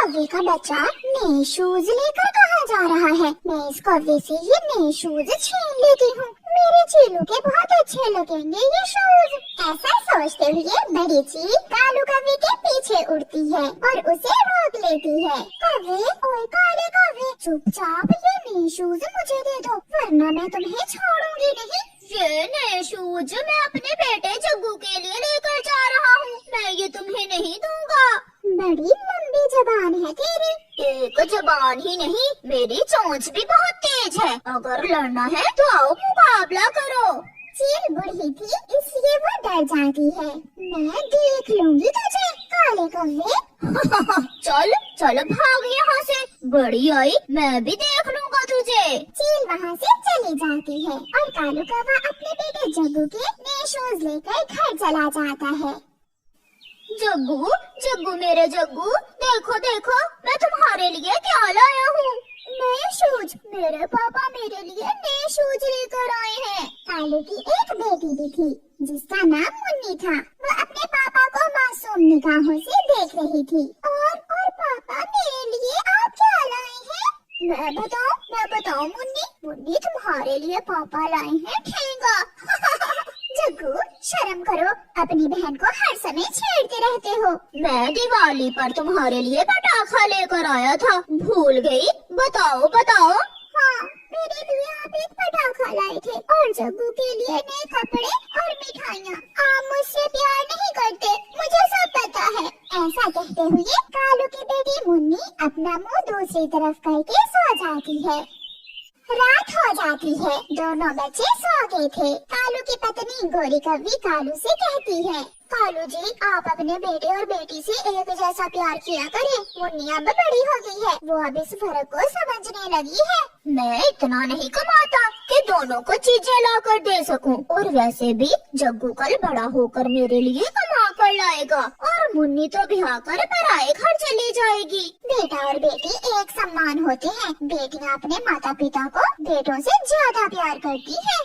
कौवे का बच्चा नए शूज लेकर कहाँ जा रहा है? मैं इस कौवे से ये नए शूज छीन लेती हूँ। मेरे चीलू के बहुत अच्छे लगेंगे ये शूज। ऐसा सोचते हुए बड़ी चील कालू कौवे के पीछे उड़ती है और उसे रोक लेती है। कौवे, ओए काले कौवे, चुपचाप ये नए शूज मुझे दे दो, वरना मैं तुम्हें छोड़ूंगी नहीं। ये नए शूज मैं अपने बेटे जग्गू के लिए लेकर जा रहा हूँ, मैं ये तुम्हें नहीं दूंगा। बड़ी लंबी जबान है तेरी। एक जबान ही नहीं, मेरी चोंच भी बहुत तेज है। अगर लड़ना है तो आओ मुकाबला करो। चील बूढ़ी थी इसलिए वो डर जाती है। मैं देख लूंगी तुझे काले कौवे। चल चल भाग यहाँ से, बड़ी आई मैं भी देख लूंगा तुझे। चील वहाँ से चली जाती है और कालू कौवा अपने बेटे जग्गू के नए शूज लेकर घर चला जाता है। जग्गू जग्गू मेरे जग्गू, देखो देखो मैं तुम्हारे लिए क्या लाया हूँ। नए शूज? मेरे पापा मेरे लिए नए शूज लेकर आए हैं। कालू की एक बेटी भी थी जिसका नाम मुन्नी था। वो अपने पापा को मासूम निगाहों से देख रही थी। और पापा मेरे लिए आप क्या लाए हैं? मैं बताऊं मुन्नी तुम्हारे लिए पापा लाए हैं ठेंगा। जग्गू शर्म करो, अपनी बहन को हर समय छेड़ते रहते हो। मैं दिवाली पर तुम्हारे लिए पटाखा लेकर आया था, भूल गई? बताओ बताओ। हाँ, मेरे लिए आप एक पटाखा लाए थे और जग्गू के लिए नए कपड़े और मिठाइयाँ। आप मुझसे प्यार नहीं करते, मुझे सब पता है। ऐसा कहते हुए कालू की बेटी मुन्नी अपना मुंह दूसरी तरफ करके सो जाती है। रात हो जाती है, दोनों बच्चे सो गए थे। कालू की पत्नी गोरी कौवी कालू से कहती है, कालू जी आप अपने बेटे और बेटी से एक जैसा प्यार किया करें। मुन्नी अब बड़ी हो गई है, वो अब इस फर्क को समझने लगी है। मैं इतना नहीं कमाता कि दोनों को चीजें ला कर दे सकूं, और वैसे भी जग्गू कल बड़ा होकर मेरे लिए कमा कर लाएगा और मुन्नी तो ब्याह कर पराए घर चली जाएगी। बेटा और बेटी एक समान होते हैं। बेटियां अपने माता पिता को बेटों से ज्यादा प्यार करती है।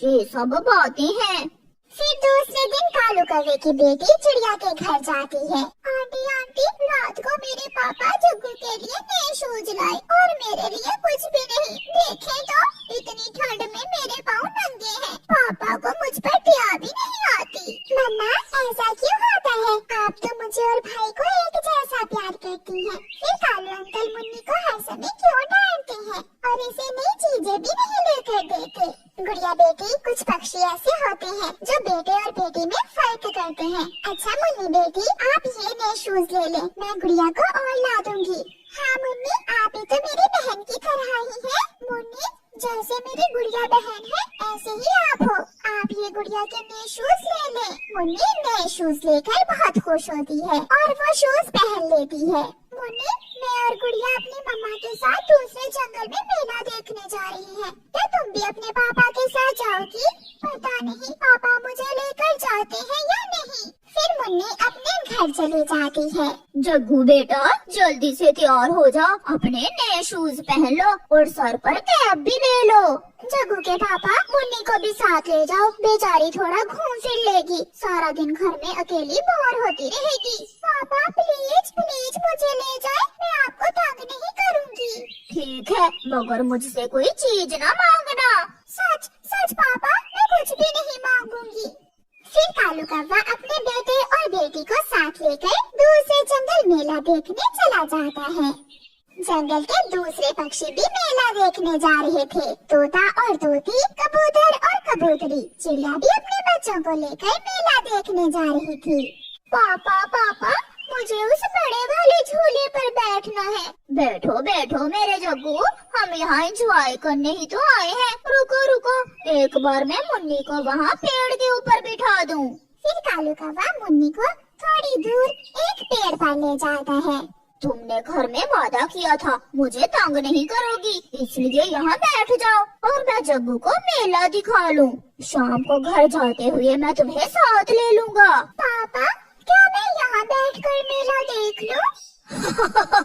ये सब बातें हैं। फिर दूसरे दिन कालू कौवे की बेटी चिड़िया के घर जाती है। आंटी आंटी, रात को मेरे पापा जग्गू के लिए नए शूज लाए और मेरे लिए कुछ भी नहीं। देखें तो इतनी ठंड में मेरे पाँव नंगे हैं। पापा को मुझ पर दया भी नहीं आती। मम्मा ऐसा क्यों होता है? आप तो मुझे और भाई को एक जैसा प्यार करती हैं। फिर कालू अंकल मुन्नी को हर समय क्यों डांटते हैं और इसे नई चीजें भी नहीं लेकर देते? गुड़िया बेटी, कुछ पक्षी ऐसे होते हैं जो बेटे और बेटी में फर्क करते हैं। अच्छा मुन्नी बेटी, आप ये नए शूज ले लें, मैं गुड़िया को और ला दूंगी। हाँ मुन्नी, आप ही तो मेरी बहन की तरह ही हैं। मुन्नी, जैसे मेरी गुड़िया बहन है ऐसे ही आप हो। आप ये गुड़िया के नए शूज ले लें। मुन्नी नए शूज लेकर बहुत खुश होती है और वो शूज पहन लेती है। मुन्नी, मैं और गुड़िया अपनी मम्मा के साथ दूसरे जंगल में मेला देखने जा रही हैं। क्या तुम भी अपने पापा के साथ जाओगी? पता नहीं पापा मुझे लेकर जाते हैं या नहीं। फिर मुन्नी अपने घर चली जाती है। जग्गू बेटा जल्दी से तैयार हो जाओ, अपने नए शूज पहन लो और सर पर कैप भी ले लो। जग्गू के पापा मुन्नी को भी साथ ले जाओ, बेचारी थोड़ा घूम फिर लेगी। सारा दिन घर में अकेली बोर होती रहेगी। पापा प्लीज प्लीज मुझे ले जाए, मैं आपको तंग नहीं करूँगी। ठीक है, मगर मुझसे कोई चीज ना मांगना। सच सच पापा, मैं कुछ भी नहीं मांगूंगी। फिर कालू कौवा अपने बेटे और बेटी को साथ लेकर दूसरे जंगल मेला देखने चला जाता है। जंगल के दूसरे पक्षी भी मेला देखने जा रहे थे। तोता और तोती, कबूतर और कबूतरी, चिड़िया भी अपने बच्चों को लेकर मेला देखने जा रही थी। पापा पापा, मुझे उस बड़े वाले झूले पर बैठना है। बैठो बैठो मेरे जग्गू, हम यहाँ एंजॉय करने ही तो आए हैं। रुको रुको, एक बार मैं मुन्नी को वहाँ पेड़ के ऊपर बिठा दूँ। फिर कालू कौवा मुन्नी को थोड़ी दूर एक पेड़ पर ले जाता है। तुमने घर में वादा किया था मुझे तंग नहीं करोगी, इसलिए यहाँ बैठ जाओ और मैं जग्गू को मेला दिखा लूँ। शाम को घर जाते हुए मैं तुम्हें साथ ले लूँगा। पापा, क्या मैं यहाँ बैठकर मेला देख लूं?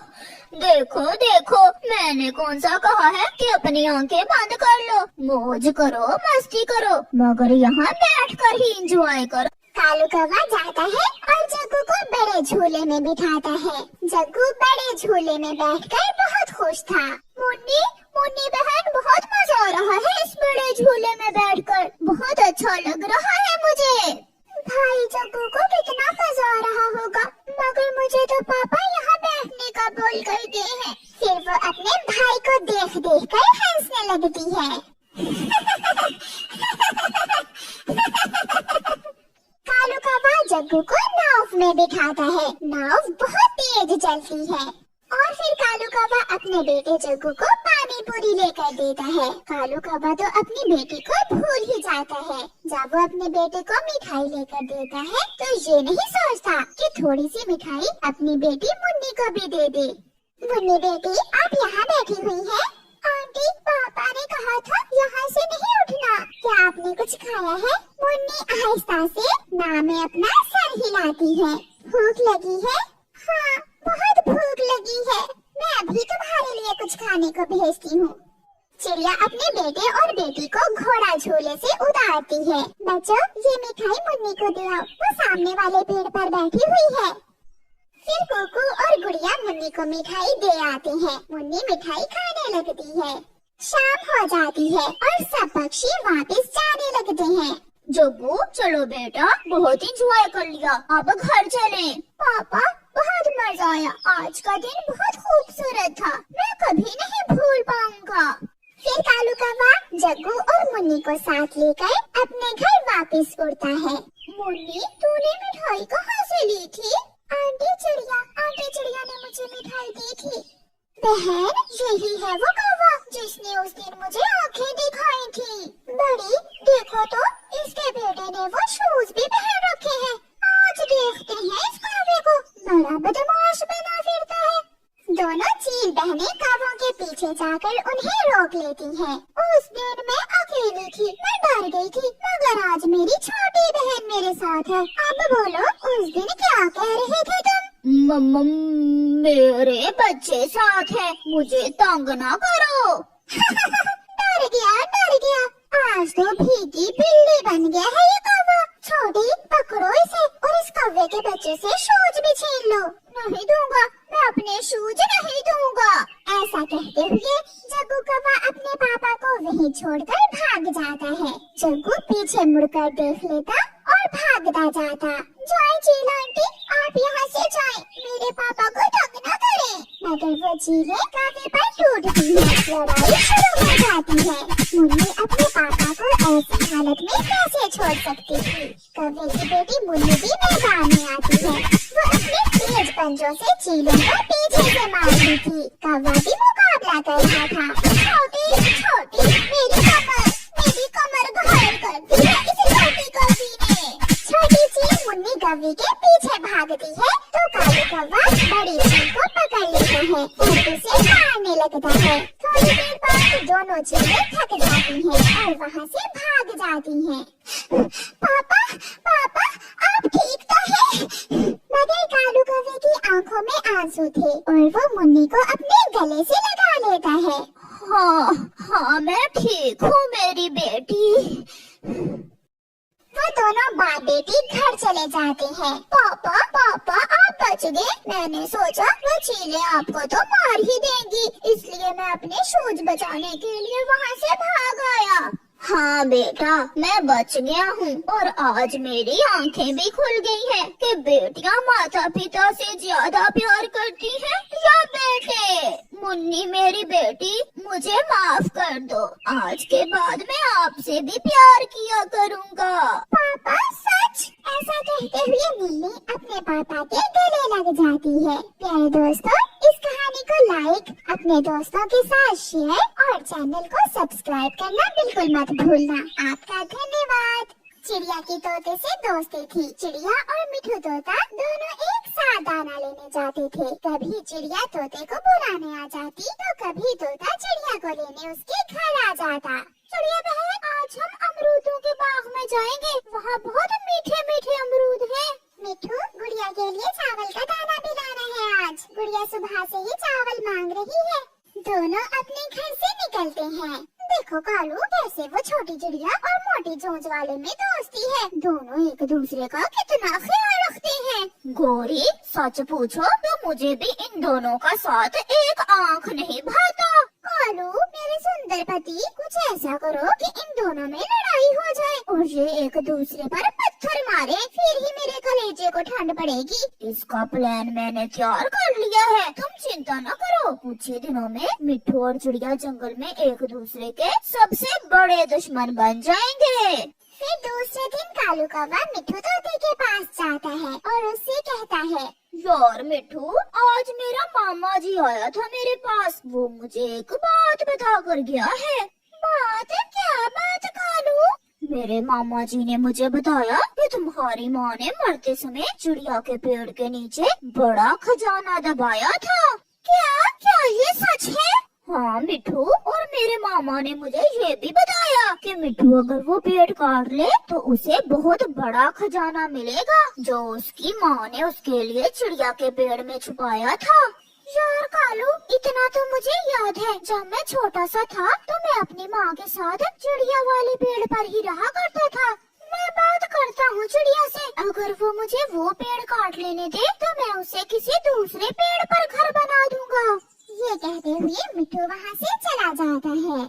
देखो देखो, मैंने कौन सा कहा है कि अपनी आंखें बंद कर लो, मौज करो मस्ती करो, मगर यहाँ बैठकर ही एंजॉय करो। कालू कौवा जाता है और जग्गू को बड़े झूले में बिठाता है। जग्गू बड़े झूले में बैठकर बहुत खुश था। मुन्नी मुन्नी बहन, बहुत मजा आ रहा है इस बड़े झूले में बैठकर, बहुत अच्छा लग रहा है मुझे। भाई जग्गू को कितना मजा आ रहा होगा, मगर मुझे तो पापा यहाँ बैठने का बोल कर गए हैं। फिर वो अपने भाई को देख देख कर हंसने लगती है। कालू कौवा जग्गू को नाव में बिठाता है। नाव बहुत तेज चलती है और फिर कालू कौवा अपने बेटे जग्गू को पानी पूरी लेकर देता है। कालू कौवा तो अपनी बेटी को भूल ही जाता है। जब वो अपने बेटे को मिठाई लेकर देता है तो ये नहीं सोचता कि थोड़ी सी मिठाई अपनी बेटी मुन्नी को भी दे दे। मुन्नी बेटी, आप यहाँ बैठी हुई हैं? आंटी, पापा ने कहा था यहाँ से नहीं उठना, क्या आपने कुछ खाया है? मुन्नी आहिस्ता से नाव में अपना सर हिलाती है। भूख लगी है? हाँ, बहुत भूख लगी है, मैं अभी तुम्हारे लिए कुछ खाने को भेजती हूँ। चिड़िया अपने बेटे और बेटी को घोड़ा झूले से उतारती है। बच्चों, ये मिठाई मुन्नी को दे आओ, वो सामने वाले पेड़ पर बैठी हुई है। फिर कुकू और गुड़िया मुन्नी को मिठाई दे आते हैं। मुन्नी मिठाई खाने लगती है। शाम हो जाती है और सब पक्षी वापस जाने लगते हैं। जग्गू, चलो बेटा, बहुत इंजॉय कर लिया, अब घर चलें। पापा, बहुत मजा आया, आज का दिन बहुत खूबसूरत था, मैं कभी नहीं भूल पाऊंगा। फिर कालू कौवा जग्गू और मुन्नी को साथ लेकर अपने घर वापस उड़ता है। मुन्नी, तूने मिठाई कहाँ से ली थी? आंटी चिड़िया ने मुझे मिठाई दी थी। बहन, यही है वो कौवा जिसने उस दिन मुझे आंखें दिखाई थी। बड़ी, देखो तो इसके बेटे ने वो शूज भी पहन रखे हैं। आज देखते हैं इस कौवे को, बड़ा बदमाश बना फिरता है। दोनों चील बहनें कौवों के पीछे जाकर उन्हें रोक लेती हैं। उस दिन मैं अकेली थी, मैं डर गई थी, मगर आज मेरी छोटी बहन मेरे साथ है। अब बोलो, उस दिन क्या कह रहे थे तुम? मम्मा, मेरे बच्चे साथ है, मुझे तंग ना करो। डर गया, आज तो भीगी बिल्ली बन गया है ये कौवा। छोटी, पकड़ो इसे और इस कौवे के बच्चे से शूज भी छीन लो। नहीं दूंगा, मैं अपने शूज नहीं दूंगा। ऐसा कहते हुए जग्गू कौवा अपने पापा को वहीं छोड़कर भाग जाता है। जग्गू पीछे मुड़कर देख लेता और भागता जाता। जाए चील आंटी, आप यहाँ से जाएं, मेरे पापा को तंग न करें। मगर वो चीलें कौवे पर टूटती है, लड़ाई शुरू हो जाती है। मुन्नी अपने पापा को ऐसी हालत में कैसे छोड़ सकती थी? कौवे की बेटी मुन्नी भी मैदान में आती है। वो अपने तेज पंजों से चीलों को पीछे से मारती थी। कौवा भी मुकाबला कर रहा था। छोटी, मेरी कमर घायल कर दी है इस छोटी कौवी ने। छोटी चील मुन्नी कौवी के पीछे भागती है तो कालू कौवा बड़ी चील को पकड़ लेता है और उसे मारने लगता है। थोड़ी देर बाद दोनों चीलें थक जाती हैं और वहाँ से भाग जाती हैं। पापा, आप ठीक तो है? मगर कालू कौवे की आंखों में आंसू थे और वो मुन्नी को अपने गले से लगा लेता है। हाँ, मैं ठीक हूँ मेरी बेटी। वो दोनों बाप बेटी घर चले जाते हैं। पापा, आप बच गए। मैंने सोचा वो चीलें आपको तो मार ही देंगी, इसलिए मैं अपने शूज बचाने के लिए वहाँ से भाग आया। हाँ बेटा, मैं बच गया हूँ और आज मेरी आंखें भी खुल गई हैं कि बेटियाँ माता पिता से ज्यादा प्यार करती हैं या बेटे। मुन्नी मेरी बेटी, मुझे माफ कर दो, आज के बाद मैं आपसे भी प्यार किया करूँगा। पापा, सच? ऐसा कहते हुए मुन्नी अपने पापा के गले लग जाती है। प्यारे दोस्तों, इस कहानी को लाइक, अपने दोस्तों के साथ शेयर और चैनल को सब्सक्राइब करना बिल्कुल मत भूलना। आपका धन्यवाद। चिड़िया की तोते से दोस्ती थी। चिड़िया और मिठू तोता दोनों एक साथ दाना लेने जाते थे। कभी चिड़िया तोते को बुलाने आ जाती तो कभी तोता चिड़िया को लेने उसके घर आ जाता। चिड़िया बहन, आज हम अमरूदों के बाग में जाएंगे, वहाँ बहुत मीठे मीठे अमरूद हैं। मिठू, गुड़िया के लिए चावल का दाना भी लाना है आज। गुड़िया सुबह से ही चावल मांग रही है। दोनों अपने घर से निकलते हैं। देखो देखो कालू, कैसे वो छोटी चिड़िया और मोटी चोंच वाले में दोस्ती है। दोनों एक दूसरे का कितना ख्याल रखते हैं। गौरी सच पूछो तो मुझे भी इन दोनों का साथ एक आंख नहीं भाता। कालू मेरे सुंदर पति, कुछ ऐसा करो कि इन दोनों में लड़ाई हो जाए और ये एक दूसरे पर पत्थर मारे, फिर ही मेरे कलेजे को ठंड पड़ेगी। इसका प्लान मैंने तैयार कर लिया है, तुम चिंता न करो। कुछ ही दिनों में मिट्ठू और चिड़िया जंगल में एक दूसरे के सबसे बड़े दुश्मन बन जाएंगे। फिर दूसरे दिन कालू कौवा मिट्ठू तोते के पास जाता है और उससे कहता है, यार मिट्ठू, आज मेरा मामा जी आया था मेरे पास, वो मुझे एक बात बता कर गया है। बात? क्या बात कालू? मेरे मामा जी ने मुझे बताया कि तुम्हारी माँ ने मरते समय चिड़िया के पेड़ के नीचे बड़ा खजाना दबाया था। क्या क्या ये सच है? हाँ मिट्ठू, और मेरे मामा ने मुझे ये भी बताया कि मिट्ठू अगर वो पेड़ काट ले तो उसे बहुत बड़ा खजाना मिलेगा जो उसकी माँ ने उसके लिए चिड़िया के पेड़ में छुपाया था। यार कालू, इतना तो मुझे याद है, जब मैं छोटा सा था तो मैं अपनी माँ के साथ चिड़िया वाले पेड़ पर ही रहा करता था। मैं बात करता हूँ चिड़िया से, अगर वो मुझे वो पेड़ काट लेने दे तो मैं उसे किसी दूसरे पेड़ पर घर बना दूंगा। ये कहते हुए मिट्ठू वहाँ से चला जाता है।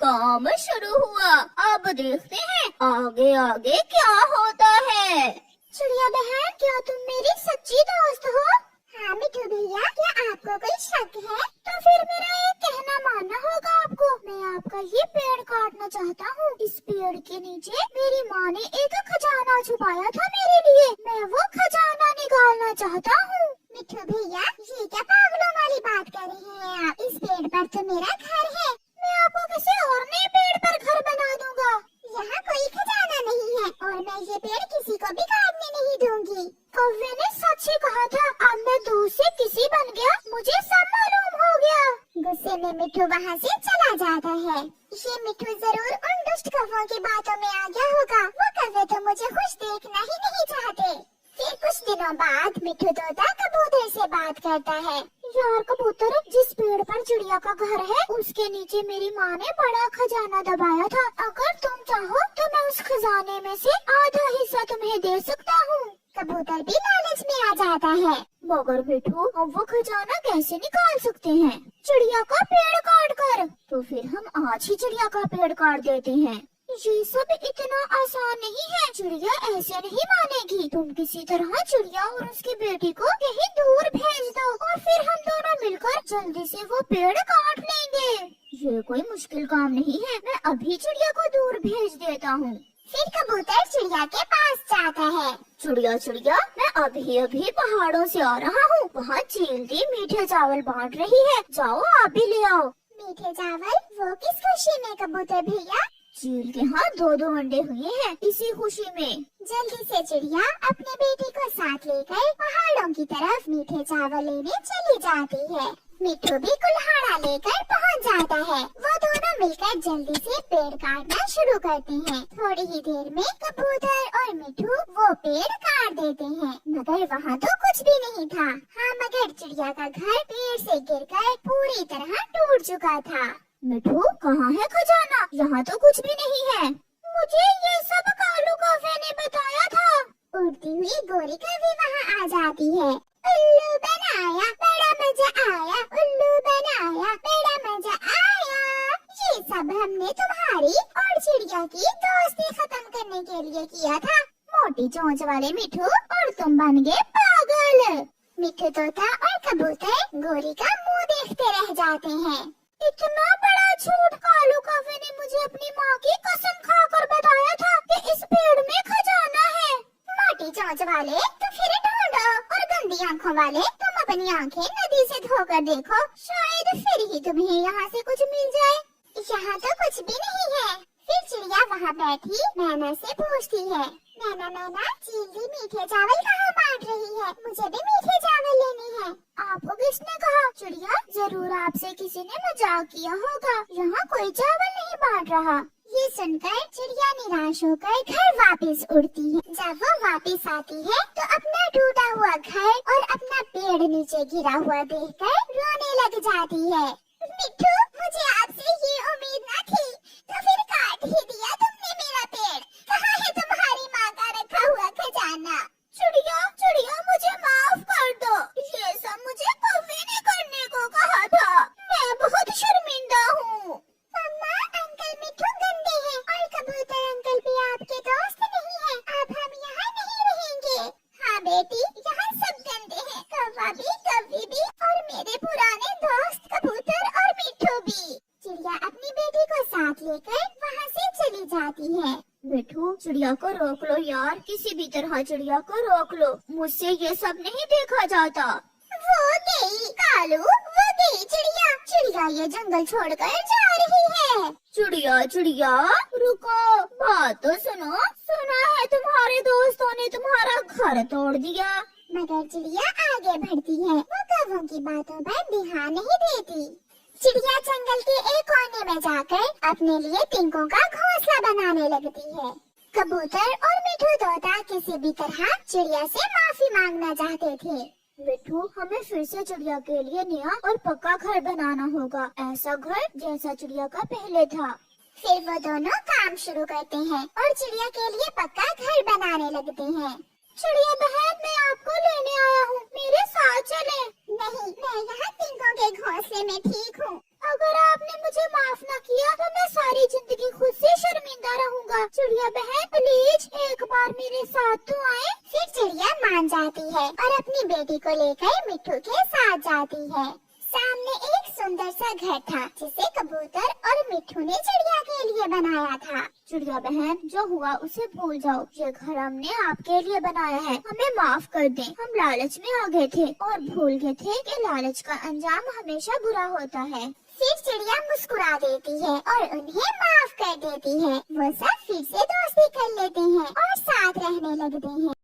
काम शुरू हुआ, अब देखते हैं आगे आगे क्या होता है। चिड़िया बहन, क्या तुम मेरी सच्ची दोस्त हो? हाँ मिट्ठू भैया, क्या आपको कोई शक है? तो फिर मेरा एक कहना मानना होगा आपको। मैं आपका ये पेड़ काटना चाहता हूँ। इस पेड़ के नीचे मेरी माँ ने एक खजाना छुपाया था मेरे लिए, मैं वो खजाना निकालना चाहता हूँ। मिट्ठू भैया, ये क्या पागलों वाली बात कर रहे हैं आप? इस पेड़ पर तो मेरा घर है, मैं आपको किसी और नए पेड़ पर घर बना दूंगा। यहाँ कोई खजाना नहीं है और मैं ये पेड़ किसी को भी काटने नहीं दूंगी। कौवे ने सच ही कहा था, अब मैं दूर से किसी बन गया, मुझे सब मालूम हो गया। गुस्से में मिट्ठू वहाँ से चला जाता है। ये मिट्ठू जरूर उन दुष्ट कौवों की बातों में आ गया होगा, वो कौवे तो मुझे खुश देखना ही नहीं चाहते। फिर कुछ दिनों बाद मिट्ठू तोता कबूतर से बात करता है। यार कबूतर, जिस पेड़ पर चिड़िया का घर है उसके नीचे मेरी माँ ने बड़ा खजाना दबाया था, अगर तुम चाहो तो मैं उस खजाने में से आधा हिस्सा तुम्हें दे सकता हूँ। कबूतर भी लालच में आ जाता है। मगर मिट्ठू, हम वो खजाना कैसे निकाल सकते हैं? चिड़िया का पेड़ काट कर। तो फिर हम आज ही चिड़िया का पेड़ काट देते हैं। ये सब इतना आसान नहीं है, चिड़िया ऐसे नहीं मानेगी। तुम किसी तरह चिड़िया और उसकी बेटी को कहीं दूर भेज दो और फिर हम दोनों मिलकर जल्दी से वो पेड़ काट लेंगे। ये कोई मुश्किल काम नहीं है, मैं अभी चिड़िया को दूर भेज देता हूँ। फिर कबूतर चिड़िया के पास जाता है। चिड़िया चिड़िया, मैं अभी अभी पहाड़ों से आ रहा हूँ, वहाँ चीलती मीठे चावल बांट रही है, जाओ आप भी ले आओ। मीठे चावल? वो किस खुशी में कबूतर भैया? चील के हाथ 2-2 अंडे हुए हैं, इसी खुशी में। जल्दी से चिड़िया अपने बेटी को साथ लेकर पहाड़ों की तरफ मीठे चावल लेने चली जाती है। मिट्ठू भी कुल्हाड़ा लेकर पहुंच जाता है। वो दोनों मिलकर जल्दी से पेड़ काटना शुरू करते हैं। थोड़ी ही देर में कबूतर और मिट्ठू वो पेड़ काट देते हैं, मगर वहाँ तो कुछ भी नहीं था। हाँ, मगर चिड़िया का घर पेड़ से गिरकर पूरी तरह टूट चुका था। मिट्ठू, कहाँ है खजाना? यहाँ तो कुछ भी नहीं है। मुझे ये सब कालू कौवे ने बताया था। उड़ती हुई गोरी कौवी वहाँ आ जाती है। उल्लू बनाया बड़ा मजा आया, उल्लू बनाया बड़ा मजा आया। ये सब हमने तुम्हारी और चिड़िया की दोस्ती खत्म करने के लिए किया था, मोटी चोंच वाले मिट्ठू, और तुम बन गए पागल। मिट्ठू तोता और कबूतर गोरी का मुँह देखते रह जाते हैं। इतना बड़ा झूठ कालू कौवे ने मुझे अपनी माँ की कसम खाकर बताया था कि इस पेड़ में खजाना है। मोटी चोंच वाले तो फिर ढूंढो, और गंदी आँखों वाले तुम अपनी आँखें नदी से धोकर देखो, शायद फिर ही तुम्हें यहाँ से कुछ मिल जाए। यहाँ तो कुछ भी नहीं है। फिर चिड़िया वहाँ बैठी मैना से पूछती है, मैना मैना, चील मीठे चावल कहाँ बांट रही है? मुझे भी मीठे चावल लेने हैं। आपको किसने कहा? चिड़िया, जरूर आपसे किसी ने मजाक किया होगा, यहाँ कोई चावल नहीं बांट रहा। ये सुनकर चिड़िया निराश होकर घर वापस उड़ती है। जब वो वापस आती है तो अपना टूटा हुआ घर और अपना पेड़ नीचे गिरा हुआ देखकर रोने लग जाती है। मिट्ठू, मुझे आपसे चिड़िया को रोक लो यार, किसी भी तरह चिड़िया को रोक लो, मुझसे ये सब नहीं देखा जाता। वो गई कालू, वो गई चिड़िया। चिड़िया ये जंगल छोड़कर जा रही है। चिड़िया चिड़िया रुको, बात तो सुनो। सुना है तुम्हारे दोस्तों ने तुम्हारा घर तोड़ दिया। मगर चिड़िया आगे बढ़ती है, वो कौवों की बातों पर ध्यान नहीं देती। चिड़िया जंगल के एक कोने में जाकर अपने लिए पिंकों का घोंसला बनाने लगती है। कबूतर और मिठू तोता किसी भी तरह चिड़िया से माफी मांगना चाहते थे। मिठू, हमें फिर से चिड़िया के लिए नया और पक्का घर बनाना होगा, ऐसा घर जैसा चिड़िया का पहले था। फिर वो दोनों काम शुरू करते हैं और चिड़िया के लिए पक्का घर बनाने लगते हैं। चिड़िया बहन, मैं आपको लेने आया हूँ, मेरे साथ चले। नहीं, मैं यहाँ पिंकों के घोंसले में ठीक हूँ। अगर आपने मुझे माफ न किया तो मैं सारी जिंदगी खुद से शर्मिंदा रहूंगा। चिड़िया बहन प्लीज एक बार मेरे साथ तो आए। फिर चिड़िया मान जाती है और अपनी बेटी को लेकर मिट्ठू के साथ जाती है। सामने एक सुंदर सा घर था जिसे कबूतर और मिट्ठू ने चिड़िया के लिए बनाया था। चिड़िया बहन, जो हुआ उसे भूल जाओ, ये घर हमने आपके लिए बनाया है, हमें माफ कर दें। हम लालच में आ गए थे और भूल गए थे कि लालच का अंजाम हमेशा बुरा होता है। फिर चिड़िया मुस्कुरा देती है और उन्हें माफ कर देती है। वो सब फिर से दोस्ती कर लेते हैं और साथ रहने लगते हैं।